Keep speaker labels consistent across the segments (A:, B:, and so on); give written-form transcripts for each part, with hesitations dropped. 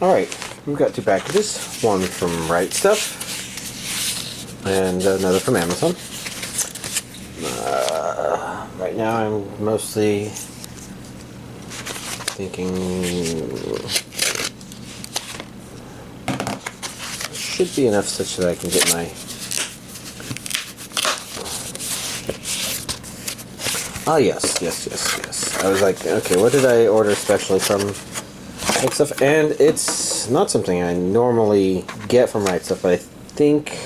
A: Alright, we've got 2 packages. One from Right Stuff and another from Amazon. Right now I'm mostly thinking should be enough such that I can get my... Ah, yes. I was like, okay, what did I order especially from Right Stuff? And it's not something I normally get from Right Stuff, but I think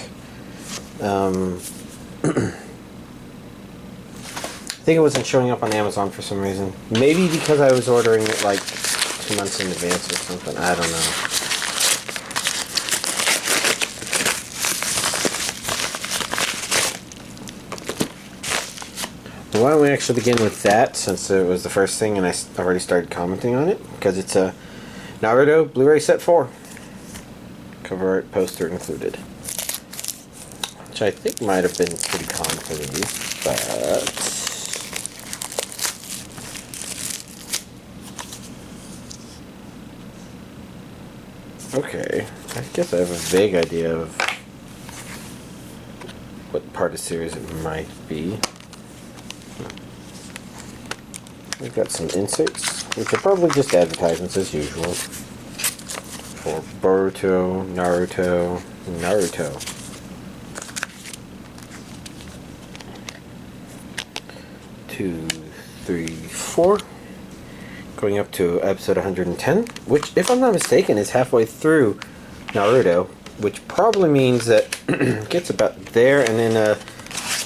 A: it wasn't showing up on Amazon for some reason. Maybe because I was ordering it like 2 months in advance or something. I don't know. Why don't we actually begin with that, since it was the first thing and I already started commenting on it, because it's a Naruto Blu-ray Set 4. Cover art poster included. Which I think might have been pretty common for these, but... Okay, I guess I have a vague idea of what part of the series it might be. We've got some inserts, which are probably just advertisements as usual. For Boruto, Naruto. 2, 3, 4. Going up to episode 110, which, if I'm not mistaken, is halfway through Naruto, which probably means that it gets about there and then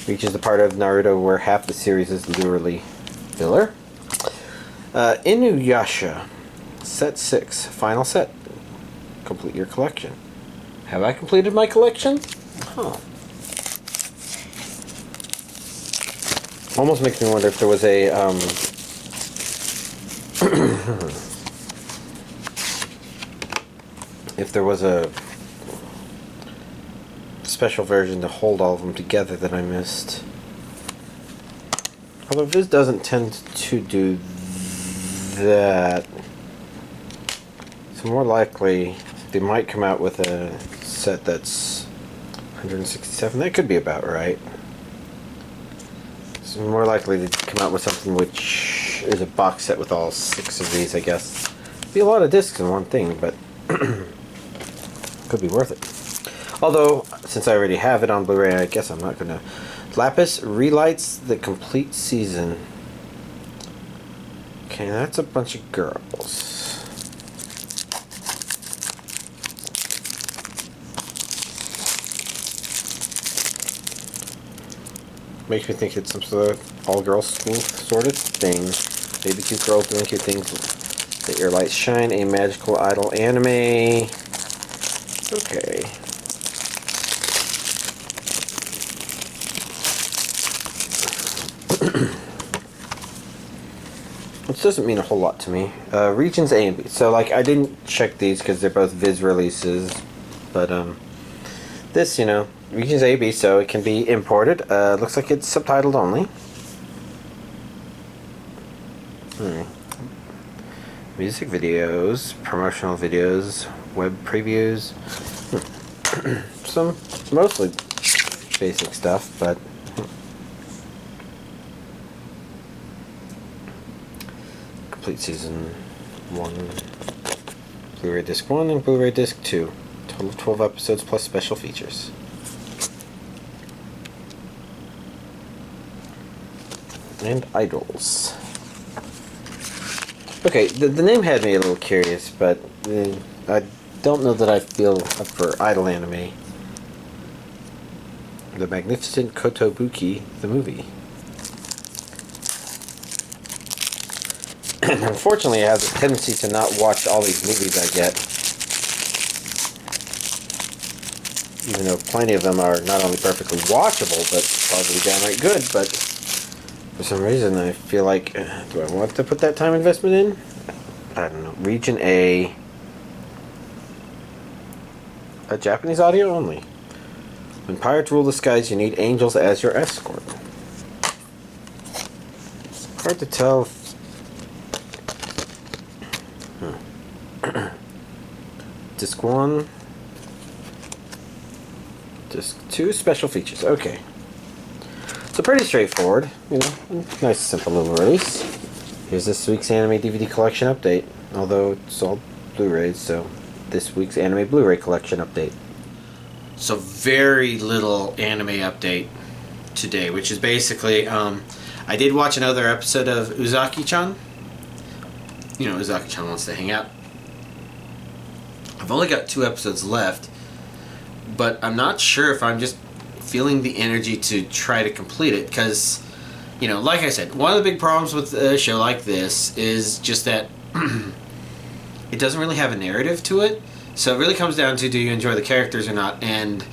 A: reaches the part of Naruto where half the series is literally filler. Inuyasha, set 6, final set. Complete your collection. Have I completed my collection? Huh. Almost makes me wonder if there was a if there was a special version to hold all of them together that I missed. Although Viz doesn't tend to do that, so more likely they might come out with a set that's 167. That could be about right. So more likely to come out with something which is a box set with all 6 of these, I guess. Be a lot of discs in one thing, but could be worth it. Although, since I already have it on Blu-ray, I guess I'm not gonna. Lapis relights the complete season. Okay, that's a bunch of girls. Makes me think it's some sort of all-girls school sort of thing. Maybe cute girls doing cute things. Let your lights shine. A magical idol anime. Okay. Which doesn't mean a whole lot to me. Regions A and B. So, like, I didn't check these because they're both Viz releases. But, this, you know, Regions A, B, so it can be imported. Looks like it's subtitled only. Music videos, promotional videos, web previews. Some mostly basic stuff, but complete season 1, Blu-ray disc 1 and Blu-ray disc 2. Total of 12 episodes plus special features. And idols. Okay, the name had me a little curious, but I don't know that I feel up for idol anime. The Magnificent Kotobuki, the movie. And unfortunately, I have a tendency to not watch all these movies I get. Even though plenty of them are not only perfectly watchable, but probably downright good, but for some reason I feel like, do I want to put that time investment in? I don't know. Region A. A Japanese audio only. When pirates rule the skies, you need angels as your escort. Hard to tell if Disc 1. Disc 2, special features. Okay. So pretty straightforward. You know, nice simple little release. Here's this week's anime DVD collection update. Although it's all Blu-rays, so this week's anime Blu-ray collection update. So very little anime update today, which is basically, I did watch another episode of Uzaki-chan. You know, Uzaki-chan wants to hang out. I've only got 2 episodes left, but I'm not sure if I'm just feeling the energy to try to complete it, because, you know, like I said, one of the big problems with a show like this is just that it doesn't really have a narrative to it. So it really comes down to, do you enjoy the characters or not? And,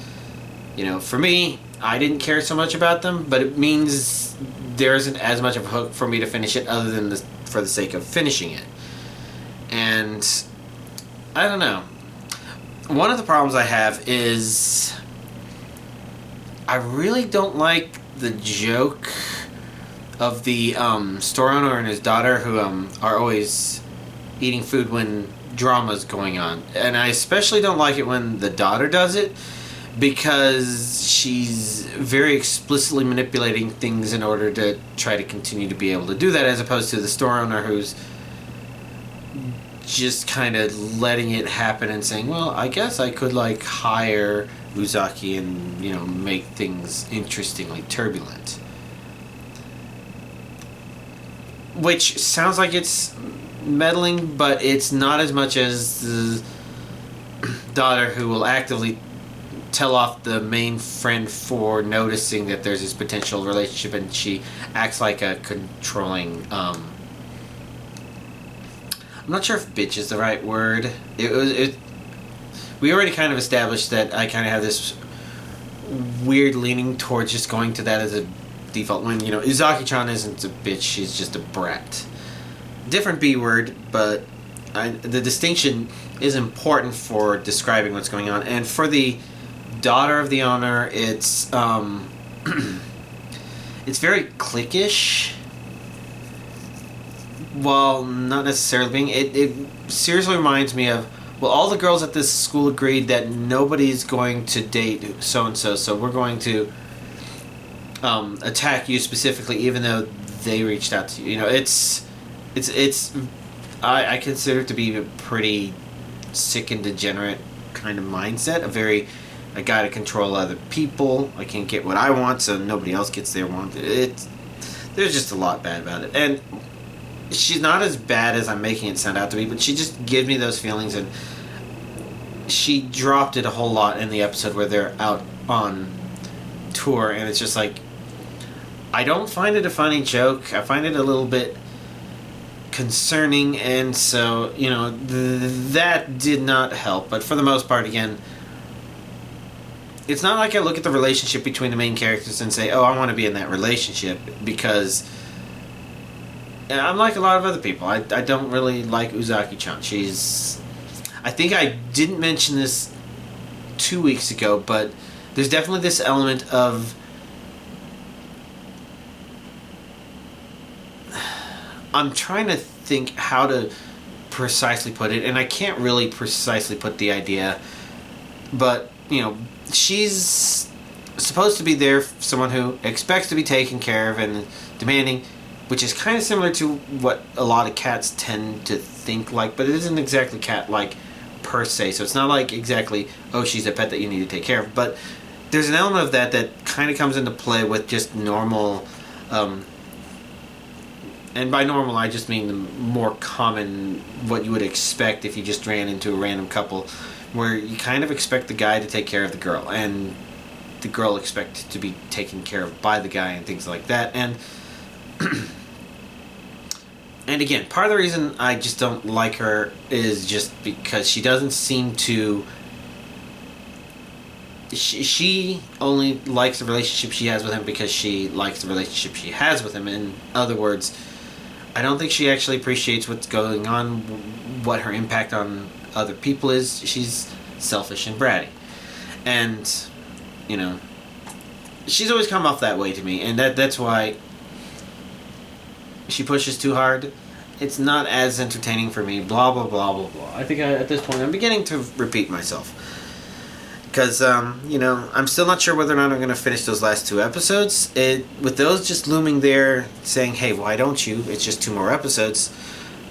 A: you know, for me, I didn't care so much about them, but it means there isn't as much of a hook for me to finish it, other than for the sake of finishing it. And I don't know. One of the problems I have is I really don't like the joke of the store owner and his daughter who are always eating food when drama's going on. And I especially don't like it when the daughter does it, because she's very explicitly manipulating things in order to try to continue to be able to do that, as opposed to the store owner who's just kind of letting it happen and saying, well, I guess I could like hire Uzaki and, you know, make things interestingly turbulent. Which sounds like it's meddling, but it's not as much as the daughter who will actively tell off the main friend for noticing that there's this potential relationship, and she acts like a controlling, I'm not sure if bitch is the right word. We already kind of established that I kind of have this weird leaning towards just going to that as a default, when, you know, Uzaki-chan isn't a bitch, she's just a brat. Different B word, but the distinction is important for describing what's going on. And for the daughter of the owner, it's it's very cliquish. Well, not necessarily being. It seriously reminds me of, well, all the girls at this school agreed that nobody's going to date so-and-so, so we're going to attack you specifically, even though they reached out to you. You know, I consider it to be a pretty sick and degenerate kind of mindset. I gotta control other people. I can't get what I want, so nobody else gets their want. There's just a lot bad about it. And she's not as bad as I'm making it sound out to be, but she just gives me those feelings, and she dropped it a whole lot in the episode where they're out on tour, and it's just like, I don't find it a funny joke. I find it a little bit concerning, and so, you know, that did not help. But for the most part, again, it's not like I look at the relationship between the main characters and say, oh, I want to be in that relationship, because I'm like a lot of other people. I don't really like Uzaki-chan. I think I didn't mention this 2 weeks ago, but there's definitely this element of, I'm trying to think how to precisely put it, and I can't really precisely put the idea, but, you know, she's supposed to be there for someone who expects to be taken care of and demanding, which is kind of similar to what a lot of cats tend to think like, but it isn't exactly cat-like per se, so it's not like exactly, oh, she's a pet that you need to take care of, but there's an element of that kind of comes into play with just normal, and by normal I just mean the more common, what you would expect if you just ran into a random couple, where you kind of expect the guy to take care of the girl, and the girl expects to be taken care of by the guy, and things like that. And and again, part of the reason I just don't like her is just because she doesn't seem to... She only likes the relationship she has with him because she likes the relationship she has with him. In other words, I don't think she actually appreciates what's going on, what her impact on other people is. She's selfish and bratty. And, you know, she's always come off that way to me, and that's why she pushes too hard. it's not as entertaining for me, blah, blah, blah, blah, blah. I think at this point I'm beginning to repeat myself. Because, I'm still not sure whether or not I'm going to finish those last 2 episodes. With those just looming there, saying, hey, why don't you? It's just 2 more episodes.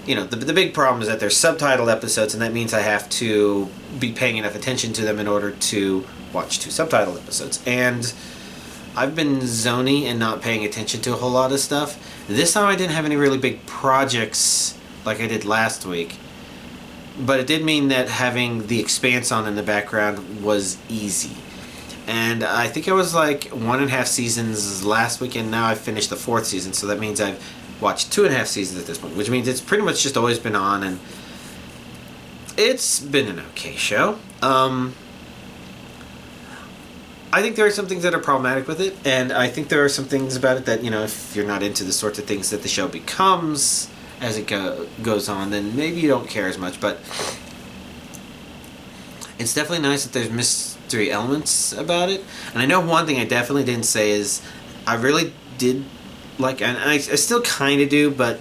A: The big problem is that they're subtitled episodes, and that means I have to be paying enough attention to them in order to watch 2 subtitled episodes. And I've been zony and not paying attention to a whole lot of stuff. This time I didn't have any really big projects like I did last week. But it did mean that having the Expanse on in the background was easy. And I think I was like 1.5 seasons last week, and now I've finished the 4th season, so that means I've watched 2.5 seasons at this point, which means it's pretty much just always been on, and it's been an okay show. I think there are some things that are problematic with it, and I think there are some things about it that, if you're not into the sorts of things that the show becomes as it goes on, then maybe you don't care as much. But it's definitely nice that there's mystery elements about it. And I know one thing I definitely didn't say is I really did like, and I still kind of do, but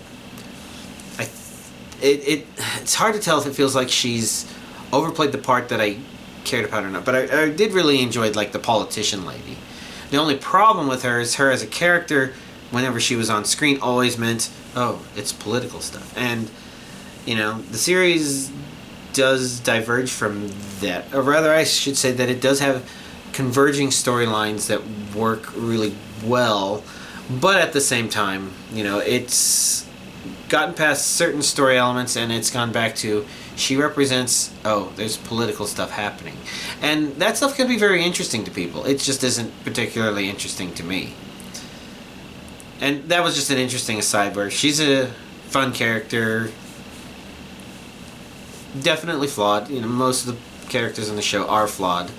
A: it's hard to tell if it feels like she's overplayed the part that I cared about or not. But I did really enjoy the politician lady. The only problem with her is her as a character, whenever she was on screen, always meant, oh, it's political stuff. And, the series does diverge from that. Or rather, I should say that it does have converging storylines that work really well. But at the same time, it's gotten past certain story elements and it's gone back to, she represents, oh, there's political stuff happening. And that stuff can be very interesting to people. It just isn't particularly interesting to me. And that was just an interesting aside where she's a fun character. Definitely flawed. Most of the characters in the show are flawed.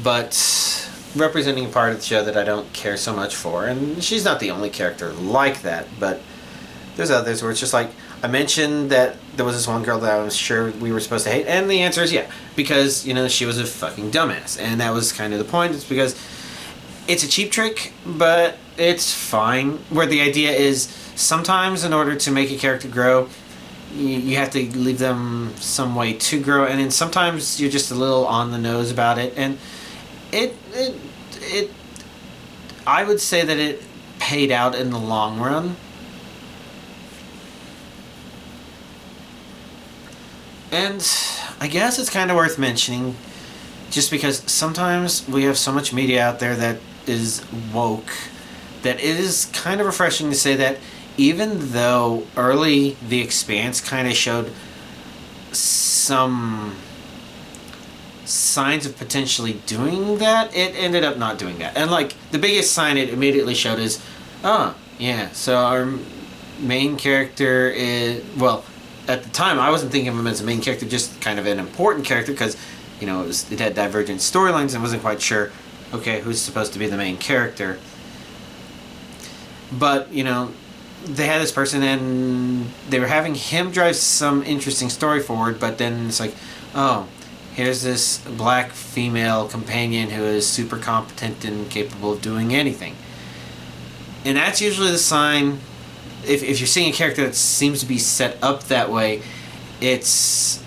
A: But representing a part of the show that I don't care so much for. And she's not the only character like that. But there's others where it's just like, I mentioned that there was this one girl that I was sure we were supposed to hate. And the answer is yeah. Because, she was a fucking dumbass. And that was kind of the point. It's because it's a cheap trick, but it's fine. Where the idea is sometimes in order to make a character grow, you have to leave them some way to grow, and then sometimes you're just a little on the nose about it. And it I would say that it paid out in the long run. And I guess it's kind of worth mentioning, just because sometimes we have so much media out there that is woke, that it is kind of refreshing to say that even though early The Expanse kind of showed some signs of potentially doing that, it ended up not doing that. And the biggest sign it immediately showed is, oh, yeah, so our main character is, well, at the time I wasn't thinking of him as a main character, just kind of an important character, because it had divergent storylines and wasn't quite sure, okay, who's supposed to be the main character. But, they had this person and they were having him drive some interesting story forward, but then it's like, oh, here's this black female companion who is super competent and capable of doing anything. And that's usually the sign, if you're seeing a character that seems to be set up that way, it's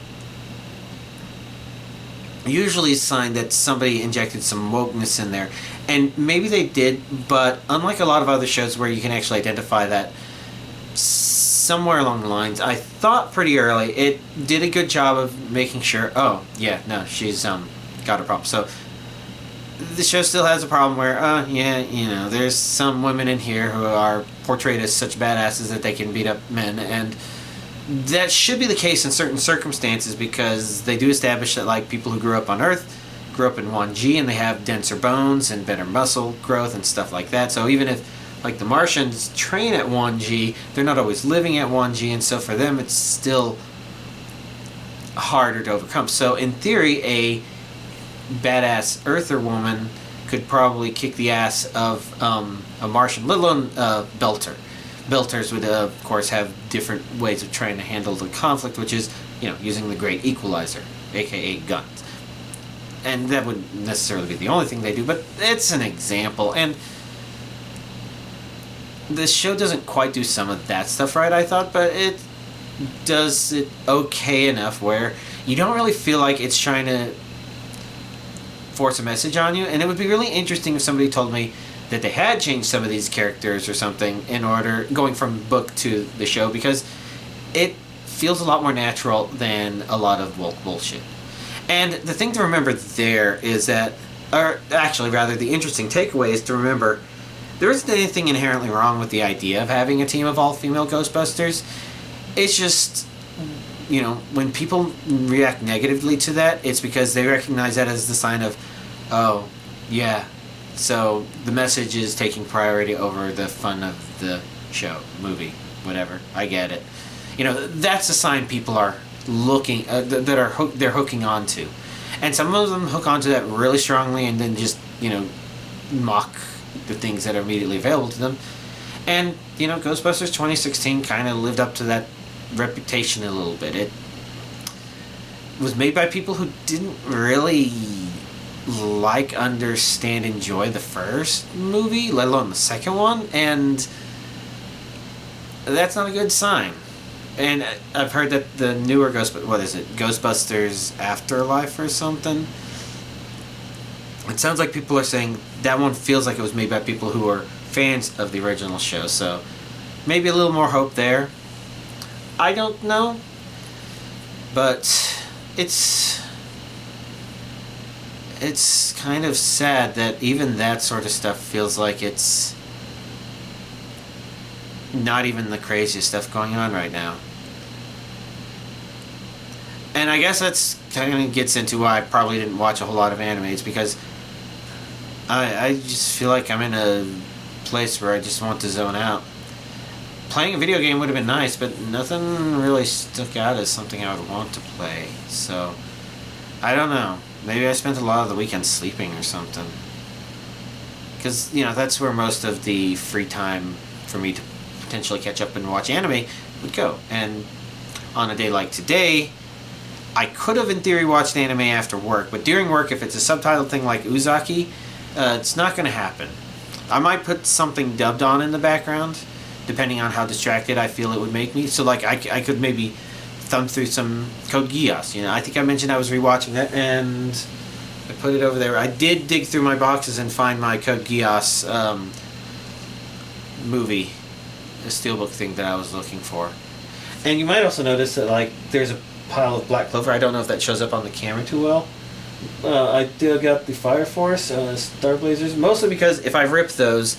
A: usually a sign that somebody injected some wokeness in there. And maybe they did, but unlike a lot of other shows where you can actually identify that somewhere along the lines, I thought pretty early it did a good job of making sure, oh, yeah, no, she's got a problem. So the show still has a problem where, there's some women in here who are portrayed as such badasses that they can beat up men, and that should be the case in certain circumstances, because they do establish that people who grew up on Earth grew up in 1G and they have denser bones and better muscle growth and stuff like that. So even if the Martians train at 1G, they're not always living at 1G, and so for them it's still harder to overcome. So in theory, a badass Earther woman could probably kick the ass of a Martian, let alone Belter. Belters would, of course, have different ways of trying to handle the conflict, which is, using the Great Equalizer, aka guns. And that wouldn't necessarily be the only thing they do, but it's an example. And the show doesn't quite do some of that stuff right, I thought, but
B: does it okay enough where you don't really feel like it's trying to force a message on you. And it would be really interesting if somebody told me that they had changed some of these characters or something in order going from book to the show, because it feels a lot more natural than a lot of woke bullshit. And the thing to remember there is that, or actually rather the interesting takeaway is to remember there isn't anything inherently wrong with the idea of having a team of all-female Ghostbusters. It's just, you know, when people react negatively to that, it's because they recognize that as the sign of, oh, yeah, so the message is taking priority over the fun of the show, movie, whatever. I get it. You know, that's a sign people are looking, they're hooking onto. And some of them hook onto that really strongly and then just, you know, mock the things that are immediately available to them. And, you know, Ghostbusters 2016 kind of lived up to that reputation a little bit. It was made by people who didn't really like, understand, enjoy the first movie, let alone the second one, and that's not a good sign. And I've heard that the newer Ghostbusters Afterlife or something, it sounds like people are saying that one feels like it was made by people who are fans of the original show, so maybe a little more hope there. I don't know, but it's kind of sad that even that sort of stuff feels like it's not even the craziest stuff going on right now. And I guess that's kind of gets into why I probably didn't watch a whole lot of anime. It's because I just feel like I'm in a place where I just want to zone out. Playing a video game would have been nice, but nothing really stuck out as something I would want to play. So, I don't know. Maybe I spent a lot of the weekend sleeping or something. Because, you know, that's where most of the free time for me to potentially catch up and watch anime would go. And on a day like today, I could have in theory watched anime after work, but during work, if it's a subtitled thing like Uzaki, it's not going to happen. I might put something dubbed on in the background, depending on how distracted I feel it would make me. So, like, I could maybe thumb through some Code Geass. You know, I think I mentioned I was rewatching that, and I put it over there. I did dig through my boxes and find my Code Geass movie, a steelbook thing that I was looking for. And you might also notice that, like, there's a pile of Black Clover. I don't know if that shows up on the camera too well. I dug out the Fire Force, Star Blazers, mostly because if I rip those,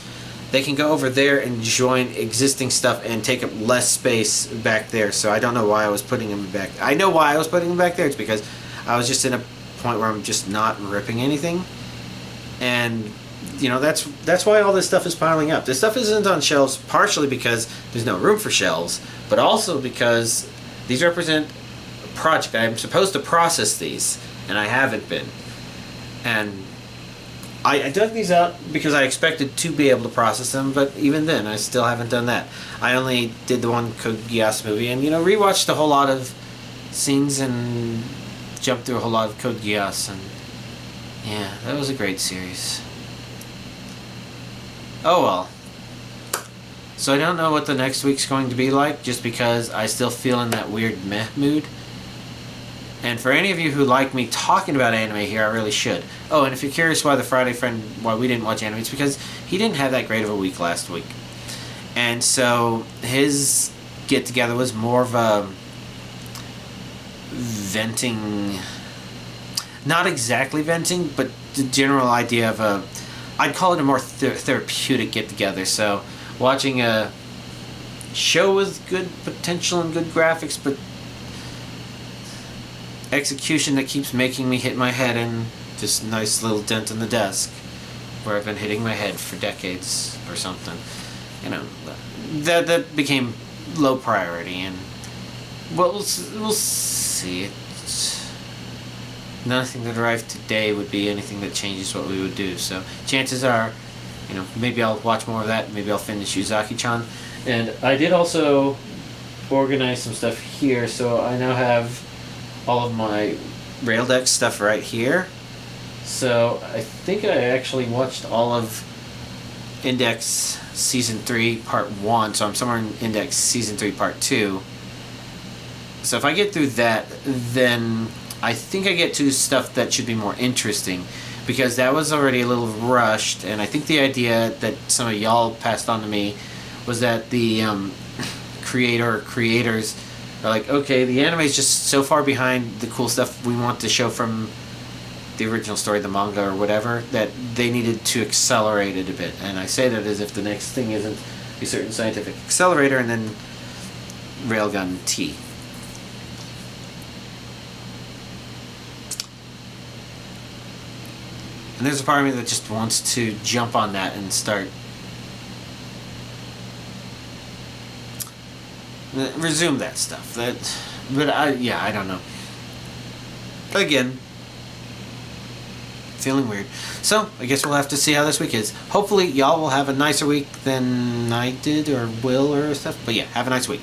B: they can go over there and join existing stuff and take up less space back there. So I don't know why I was putting them back. I know why I was putting them back there. It's because I was just in a point where I'm just not ripping anything. And, you know, that's why all this stuff is piling up. This stuff isn't on shelves partially because there's no room for shelves, but also because these represent a project. I'm supposed to process these, and I haven't been. And I dug these out because I expected to be able to process them, but even then, I still haven't done that. I only did the one Code Geass movie and, you know, rewatched a whole lot of scenes and jumped through a whole lot of Code Geass, and yeah, that was a great series. Oh well. So I don't know what the next week's going to be like, just because I still feel in that weird meh mood. And for any of you who like me talking about anime here, I really should. Oh, and if you're curious why why we didn't watch anime, it's because he didn't have that great of a week last week. And so his get-together was more of a venting, not exactly venting, but the general idea of I'd call it a more therapeutic get-together. So watching a show with good potential and good graphics, but execution that keeps making me hit my head in this nice little dent in the desk where I've been hitting my head for decades or something. You know, that became low priority, and well, we'll see. Nothing that arrived today would be anything that changes what we would do. So chances are, you know, maybe I'll watch more of that. Maybe I'll finish Uzaki-chan. And I did also organize some stuff here, so I now have all of my Raildex stuff right here. So I think I actually watched all of Index Season 3 Part 1, so I'm somewhere in Index Season 3 Part 2. So if I get through that, then I think I get to stuff that should be more interesting, because that was already a little rushed, and I think the idea that some of y'all passed on to me was that the creators are like, okay, the anime is just so far behind the cool stuff we want to show from the original story, the manga or whatever, that they needed to accelerate it a bit. And I say that as if the next thing isn't a certain scientific accelerator and then Railgun T. And there's a part of me that just wants to jump on that and start resume that stuff. But I don't know. Again, feeling weird. So I guess we'll have to see how this week is. Hopefully y'all will have a nicer week than I did or will or stuff. But yeah, have a nice week.